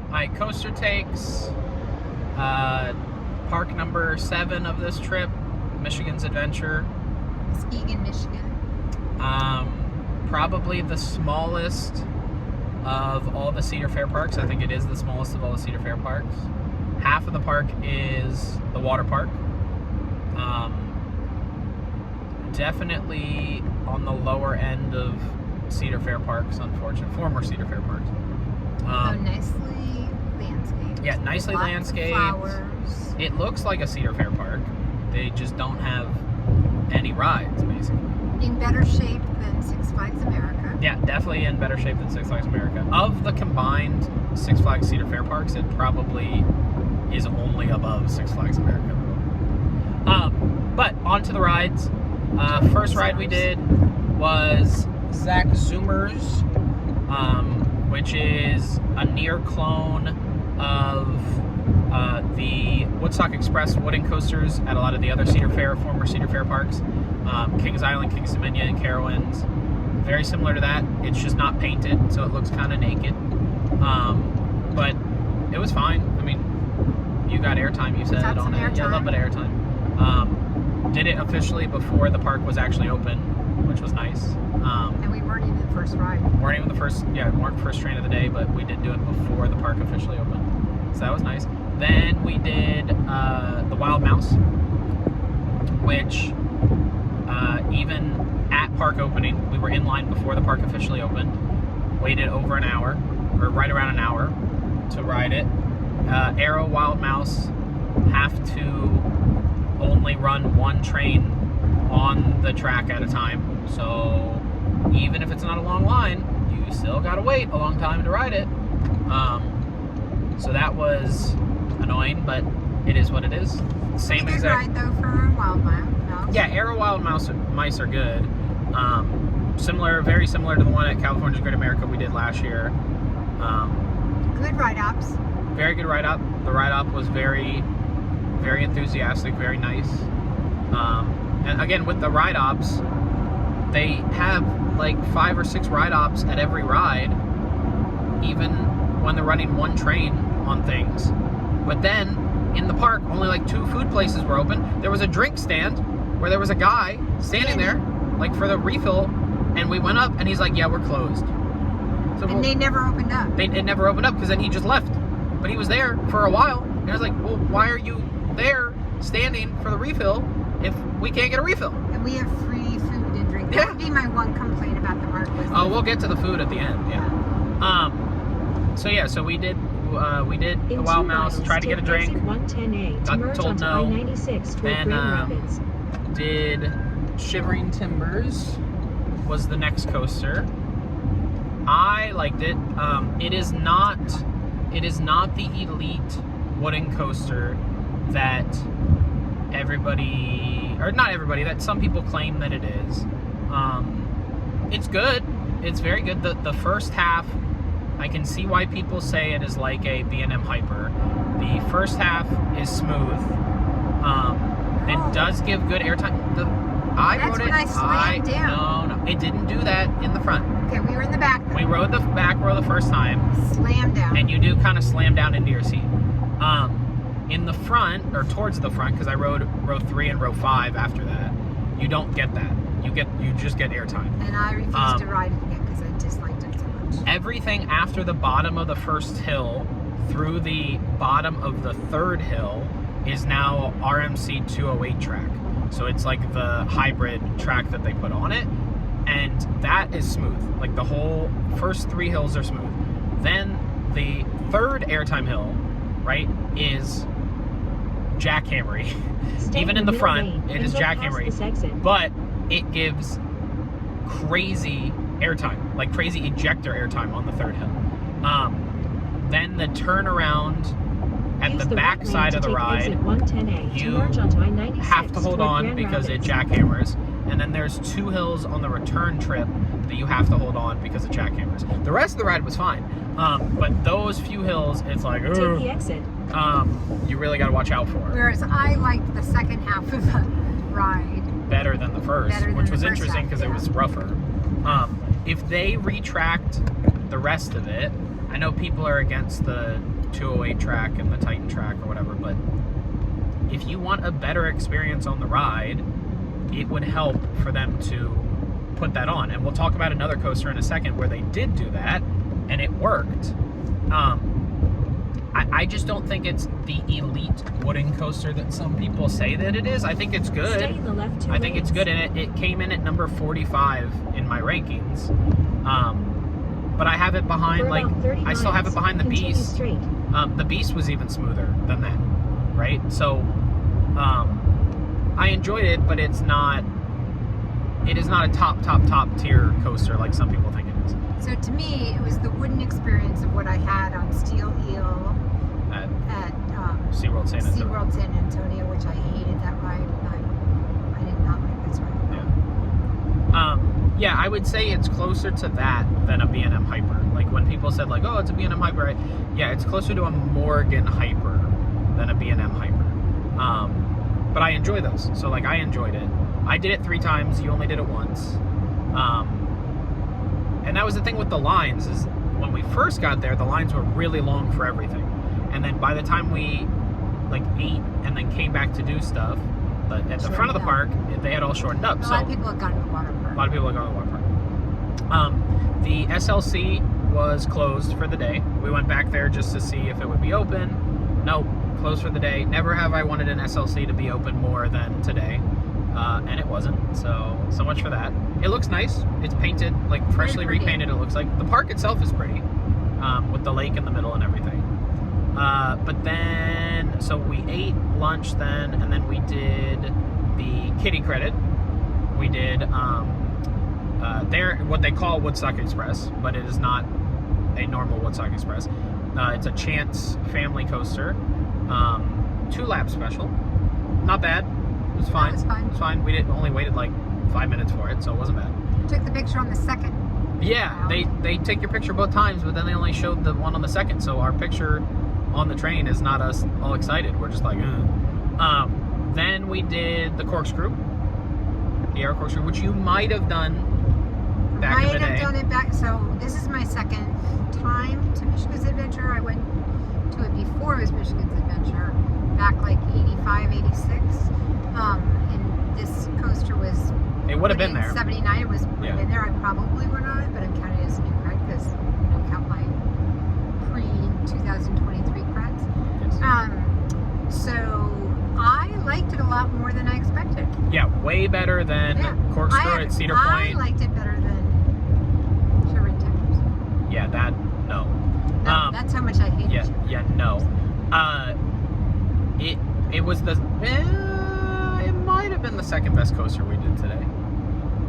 Alright, CoasterTakes, park number 7 of this trip, Michigan's Adventure. Muskegon, Michigan. Probably the smallest of all the Cedar Fair parks. I think it is the smallest of all the Cedar Fair parks. Half of the park is the water park. Definitely on the lower end of Cedar Fair parks, unfortunately. Former Cedar Fair parks. Nicely landscaped. Yeah, nicely Lots of landscaped. Flowers. It looks like a Cedar Fair park. They just don't have any rides, basically. In better shape than Six Flags America. Yeah, definitely in better shape than Six Flags America. Of the combined Six Flags Cedar Fair parks, it probably is only above Six Flags America. But on to the rides. First ride we did was Zach Zoomer's, which is a near clone of the Woodstock Express wooden coasters at a lot of the other former Cedar Fair parks. Kings Island, Kings Dominion, and Carowinds. Very similar to that. It's just not painted, so it looks kind of naked. But it was fine. I mean, you got airtime, you said, on it. Yeah, a little bit of airtime. Did it officially before the park was actually open, which was nice. And we weren't even the first ride. Weren't even the first, weren't first train of the day, but we did do it before the park officially opened. So that was nice. Then we did the Wild Mouse, which even at park opening, we were in line before the park officially opened. Waited over an hour, or right around an hour, to ride it. Arrow Wild Mouse have to only run one train on the track at a time. So even if it's not a long line, you still gotta wait a long time to ride it. So that was annoying, but it is what it is. Same Pretty good ride though for Wild Mouse. Yeah, Arrow Wild Mice are good. Very similar to the one at California's Great America we did last year. Good ride-ups. Very good ride-up. The ride-up was very, very enthusiastic, very nice. And again, with the ride-ups, they have like 5 or 6 ride-ups at every ride, even when they're running one train on things. But then, in the park, only like 2 food places were open. There was a drink stand where there was a guy standing there, like for the refill, and we went up and he's like, yeah, we're closed. So and they never opened up. It never opened up because then he just left. But he was there for a while, and I was like, well, why are you there standing for the refill if we can't get a refill? And we have free food and drink. That would be my one complaint about the park. Oh, we'll get to the food at the end, yeah. So we did the Wild Mouse, tried to get a drink, got told no, then did Shivering Timbers, was the next coaster. I liked it. It is not the elite wooden coaster that that some people claim that it is. It's good. It's very good. The first half, I can see why people say it is like a B&M Hyper. The first half is smooth. It does give good airtime. That's when I slammed down. No, it didn't do that in the front. Okay, we were in the back. We rode the back row the first time. Slam down. And you do kind of slam down into your seat. In the front, or towards the front, because I rode row 3 and row 5 after that, you don't get that. You just get airtime. And I refused to ride it again because I disliked it so much. Everything after the bottom of the first hill through the bottom of the third hill is now RMC 208 track. So it's like the hybrid track that they put on it, and that is smooth. Like the whole first 3 hills are smooth. Then the third airtime hill, right, is jackhammery. Even in the front, it is jackhammery. But it gives crazy airtime, like crazy ejector airtime on the third hill. Then the turnaround at the back side of the ride, you have to hold on because it jackhammers. And then there's 2 hills on the return trip that you have to hold on because it jackhammers. The rest of the ride was fine. But those few hills, it's like, take the exit. You really got to watch out for. Whereas I liked the second half of the ride better than the first, which was interesting because it was rougher. If they retract the rest of it, I know people are against the 208 track and the Titan track or whatever, but if you want a better experience on the ride, it would help for them to put that on. And we'll talk about another coaster in a second where they did do that and it worked. I just don't think it's the elite wooden coaster that some people say that it is. I think it's good. Stay in the left 2 I think it's lanes. good, and it came in at number 45 in my rankings. But I have it behind, For like, about 30 I still have it miles, behind the continue Beast. straight. The Beast was even smoother than that, right? So, I enjoyed it, but it is not a top tier coaster like some people think it is. So to me, it was the wooden experience of what I had on Steel Eel At at SeaWorld San Antonio. SeaWorld San Antonio, which I hated that ride. I did not like this ride. Yeah, I would say it's closer to that than a B&M Hyper. Like when people said like, oh, it's a B&M Hyper, yeah, it's closer to a Morgan Hyper than a B&M Hyper. But I enjoy those. So like I enjoyed it. I did it 3 times. You only did it once. And that was the thing with the lines is when we first got there, the lines were really long for everything. And then by the time we like ate and then came back to do stuff, at the front of the park, they had all shortened up. A lot of people had gone to the water park. A lot of people had gone to the water park. The SLC was closed for the day. We went back there just to see if it would be open. Nope, closed for the day. Never have I wanted an SLC to be open more than today. And it wasn't, so much for that. It looks nice. It's painted, like freshly repainted, it looks like. The park itself is pretty, with the lake in the middle and everything. But then, so we ate lunch then, and then we did the kitty credit. We did what they call Woodstock Express, but it is not a normal Woodstock Express. It's a Chance family coaster, 2-lap special. Not bad. It was fine. It was fine. It was fine. We only waited like 5 minutes for it, so it wasn't bad. Took the picture on the second. Yeah, they take your picture both times, but then they only showed the one on the second, so our picture on the train is not us all excited. We're just like, Then we did the corkscrew, the air corkscrew, which you might have done back in the day. Might have done it back. So this is my second time to Michigan's Adventure. I went to it before it was Michigan's Adventure, back like 85, 86. And this coaster was. It would have been there. 79. It would have been there. I probably would not, but I'm counting it as a new cred because I don't count my pre-2023 creds. Yes. So I liked it a lot more than I expected. Yeah, way better than corkscrew at Cedar Point. I liked it better than Shivering Timbers. Yeah, that no. No, that's how much I hate it. Yeah, no. It was the. It might have been the second best coaster we did today.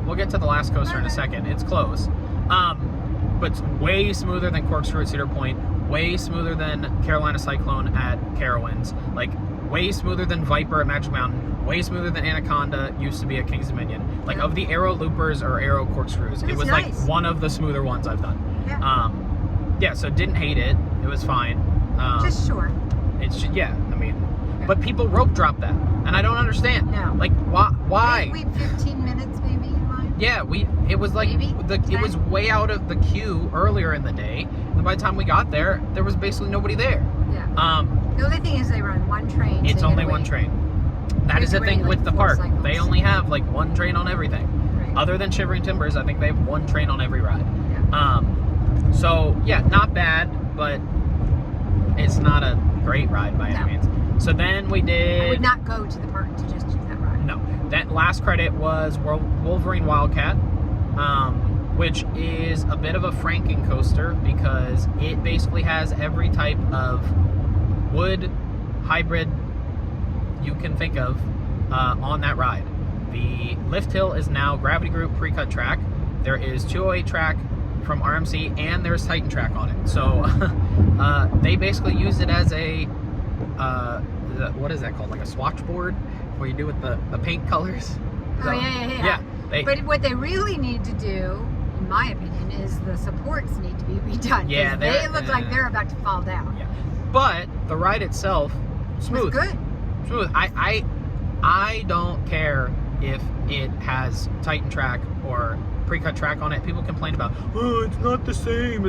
We'll get to the last coaster in a second. It's close. But it's way smoother than Corkscrew at Cedar Point, way smoother than Carolina Cyclone at Carowinds, like way smoother than Viper at Magic Mountain, way smoother than Anaconda used to be at Kings Dominion. Like of the Aero Loopers or Aero Corkscrews, it was nice. like one of the smoother ones I've done. Yeah. So didn't hate it. It was fine. Just short. It's but people rope drop that, and I don't understand. No. Like why? We 15 minutes maybe in line. Yeah, it was like Maybe? it was way out of the queue earlier in the day, and by the time we got there, there was basically nobody there. Yeah. The only thing is they run one train. It's so only one train. That is the thing with the park. They only have like one train on everything. Right. Other than Shivering Timbers, I think they have one train on every ride. Yeah. So yeah, not bad, but it's not a great ride by any means. So then we did. I would not go to the park to just do that ride. No. That last credit was Wolverine Wildcat, which is a bit of a Franken coaster because it basically has every type of wood hybrid you can think of on that ride. The lift hill is now Gravity Group pre-cut track. There is 208 track from RMC, and there's Titan track on it. So they basically used it as a what is that called? Like a swatch board where you do with the paint colors. Oh, yeah. But what they really need to do, in my opinion, is the supports need to be redone. Yeah, they look like they're about to fall down. Yeah. But the ride itself, smooth. It was good. Smooth. I don't care if it has Titan track or pre-cut track on it. People complain about, oh, it's not the same.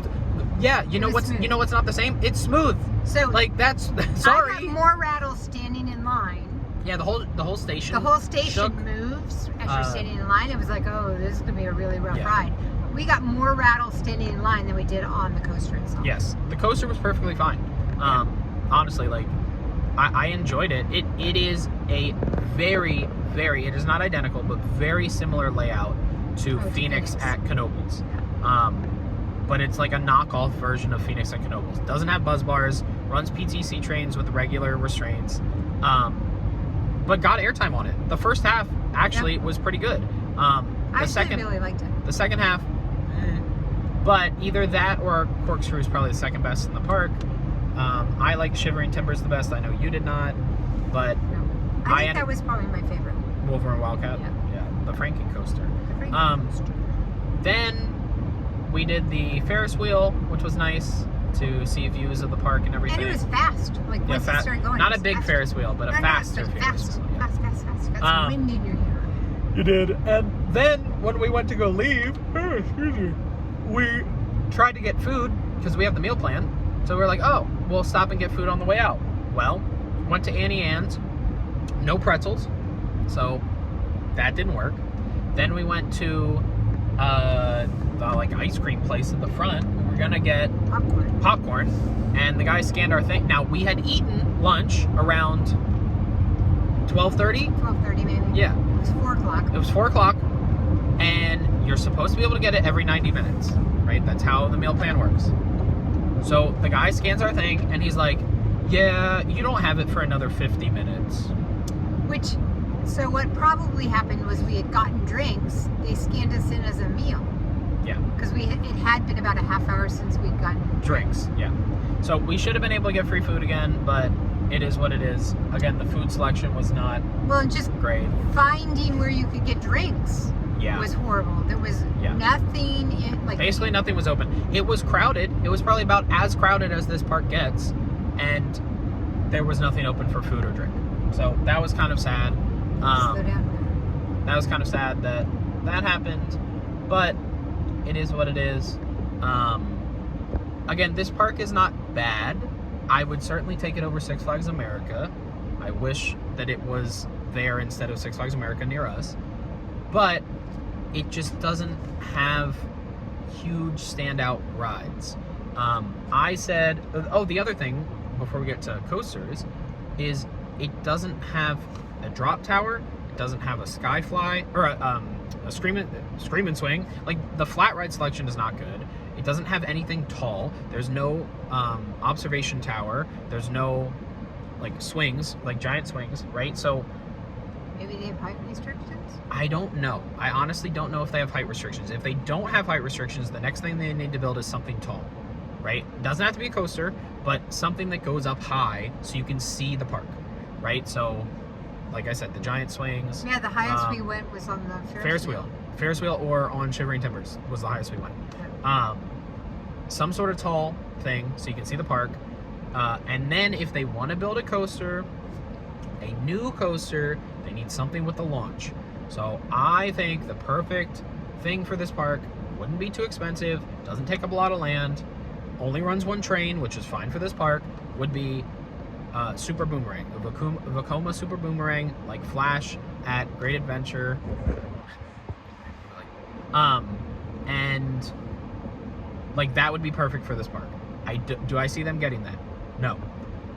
Yeah, you know what's not the same? It's smooth. So Like that's sorry. I got more rattles standing in line. Yeah, the whole station. The whole station shook. moves as you're standing in line. It was like, oh, this is gonna be a really rough Yeah. ride. We got more rattles standing in line than we did on the coaster itself. Yes, the coaster was perfectly fine. Honestly, like I enjoyed it. It is a very, very. It is not identical, but very similar layout to Phoenix at Knoebels. But it's like a knockoff version of Phoenix at Knoebels. Doesn't have buzz bars. Runs PTC trains with regular restraints. But got airtime on it. The first half actually was pretty good. I really liked it. The second half, but either that or Corkscrew is probably the second best in the park. I like Shivering Timbers the best. I know you did not, but No. I think that was probably my favorite. Wolverine Wildcat. Yeah, the Franken coaster. Then we did the Ferris wheel, which was nice to see views of the park and everything. And it was fast. Like once it started going, not a big Ferris wheel, but a faster Ferris wheel. Fast. Got some wind in your hair. You did. And then when we went to go leave, we tried to get food because we have the meal plan. So we're like, oh, we'll stop and get food on the way out. Well, went to Annie Ann's, no pretzels, so that didn't work. Then we went to the like ice cream place at the front. We were gonna get popcorn, and the guy scanned our thing. Now we had eaten lunch around 12:30. 12:30 maybe. Yeah. It was 4 o'clock. It was 4 o'clock, and you're supposed to be able to get it every 90 minutes, right? That's how the meal plan works. So the guy scans our thing, and he's like, yeah, you don't have it for another 50 minutes. So what probably happened was we had gotten drinks. They scanned us in as a meal. Yeah. Because it had been about a half hour since we'd gotten drinks. Yeah. So we should have been able to get free food again, but it is what it is. Again, the food selection was not just great. Finding where you could get drinks was horrible. There was nothing basically nothing was open. It was crowded. It was probably about as crowded as this park gets, and there was nothing open for food or drink. So that was kind of sad. Slow down. That was kind of sad that happened, but it is what it is. Again, this park is not bad. I would certainly take it over Six Flags America. I wish that it was there instead of Six Flags America near us, but it just doesn't have huge standout rides. I said, the other thing before we get to coasters is it doesn't have a drop tower, it doesn't have a skyfly or a scream and swing. Like the flat ride selection is not good. It doesn't have anything tall. There's no observation tower. There's no like swings, like giant swings, right? So maybe they have height restrictions? I don't know. I honestly don't know if they have height restrictions. If they don't have height restrictions, the next thing they need to build is something tall, right? It doesn't have to be a coaster, but something that goes up high so you can see the park, right? So, like I said, the giant swings. Yeah, the highest we went was on the Ferris wheel. Ferris wheel or on Shivering Timbers was the highest we went. Yeah. Some sort of tall thing so you can see the park. And then if they want to build a coaster, a new coaster, they need something with the launch. So I think the perfect thing for this park wouldn't be too expensive, doesn't take up a lot of land, only runs one train, which is fine for this park, would be Super Boomerang, a Vekoma Super Boomerang, like Flash at Great Adventure. And like that would be perfect for this park. Do I see them getting that? No.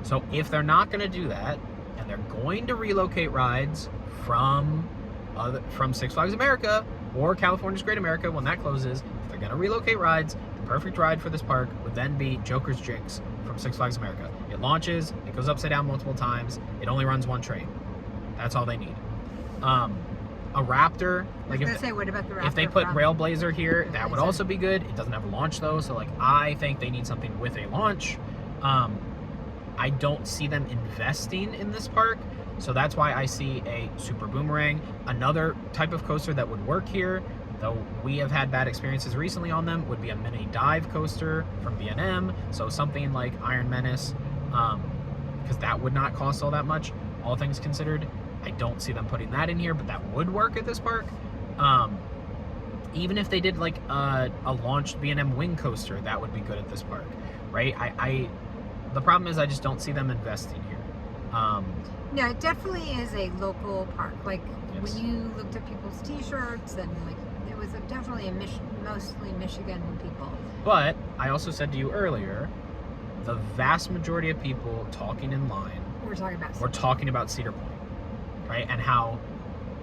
So if they're not going to do that, and they're going to relocate rides from Six Flags America or California's Great America when that closes, if they're going to relocate rides, the perfect ride for this park would then be Joker's Jinx from Six Flags America. It launches, it goes upside down multiple times, it only runs one train. That's all they need. A Raptor, like what about the Raptor? If they put Railblazer here, that would also be good. It doesn't have a launch though, so like I think they need something with a launch. I don't see them investing in this park, so that's why I see a Super Boomerang. Another type of coaster that would work here, though we have had bad experiences recently on them, would be a mini dive coaster from B&M, so something like Iron Menace, because that would not cost all that much, all things considered. I don't see them putting that in here, but that would work at this park. even if they did like a launched B&M wing coaster, that would be good at this park, right? The problem is I just don't see them investing here. No, it definitely is a local park. Like Yes. when you looked at people's T-shirts, and like it was definitely mostly Michigan people. But I also said to you earlier, the vast majority of people talking in line We're talking about. were talking about Cedar Point, right? And how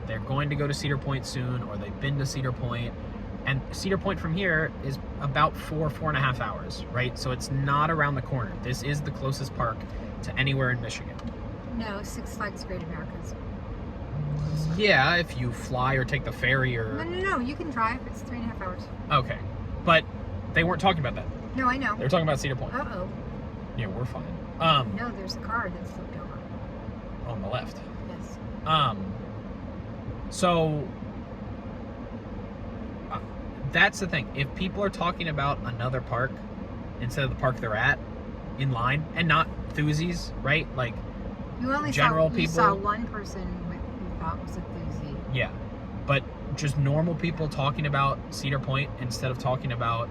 they're going to go to Cedar Point soon, or they've been to Cedar Point. And Cedar Point from here is about 4.5 hours, right? So it's not around the corner. This is the closest park to anywhere in Michigan. No, Six Flags Great America's. Yeah, if you fly or take the ferry No, or... no, you can drive. It's 3.5 hours. Okay. But they weren't talking about that. No, I know. They were talking about Cedar Point. Uh-oh. Yeah, we're fine. No, there's a car that's flipped over. On the left. Yes. So that's the thing. If people are talking about another park instead of the park they're at in line, and not enthusiasts, right? Like You only general saw, people. You saw one person who thought was enthusiastic. Yeah, but just normal people talking about Cedar Point instead of talking about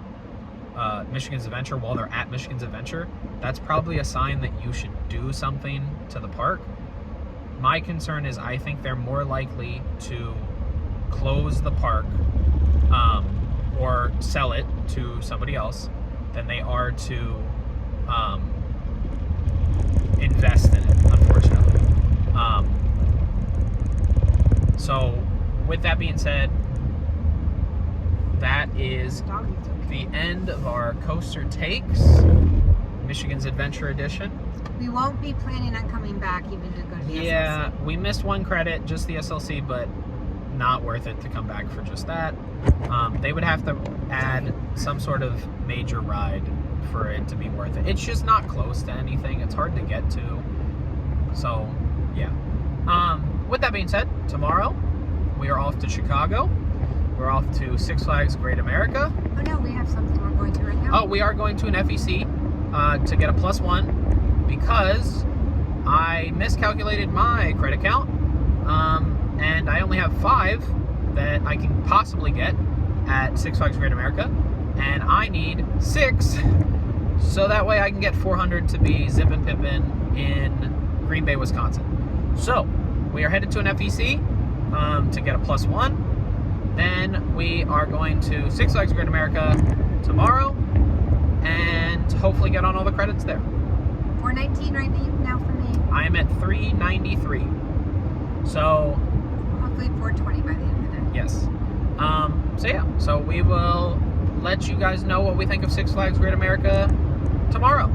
Michigan's Adventure while they're at Michigan's Adventure, that's probably a sign that you should do something to the park. My concern is I think they're more likely to close the park or sell it to somebody else than they are to invest in it, unfortunately. So with that being said, that is the end of our Coaster Takes Michigan's Adventure Edition. We won't be planning on coming back even to go to the Yeah, SLC. we missed one credit, just the SLC, but not worth it to come back for just that. They would have to add some sort of major ride for it to be worth it. It's just not close to anything. It's hard to get to. So, yeah. With that being said, tomorrow we are off to Chicago. We're off to Six Flags Great America. Oh no, we have something we're going to right now. Oh, we are going to an FEC to get a +1 because I miscalculated my credit count, and I only have 5 that I can possibly get at Six Flags Great America, and I need 6 so that way I can get 400 to be zippin' pippin' in Green Bay, Wisconsin. So we are headed to an FEC to get a +1. Then we are going to Six Flags Great America tomorrow and hopefully get on all the credits there. 419 right now for me. I am at 393. So, Hopefully 420 by the end of the day. yes. So yeah, so we will let you guys know what we think of Six Flags Great America tomorrow.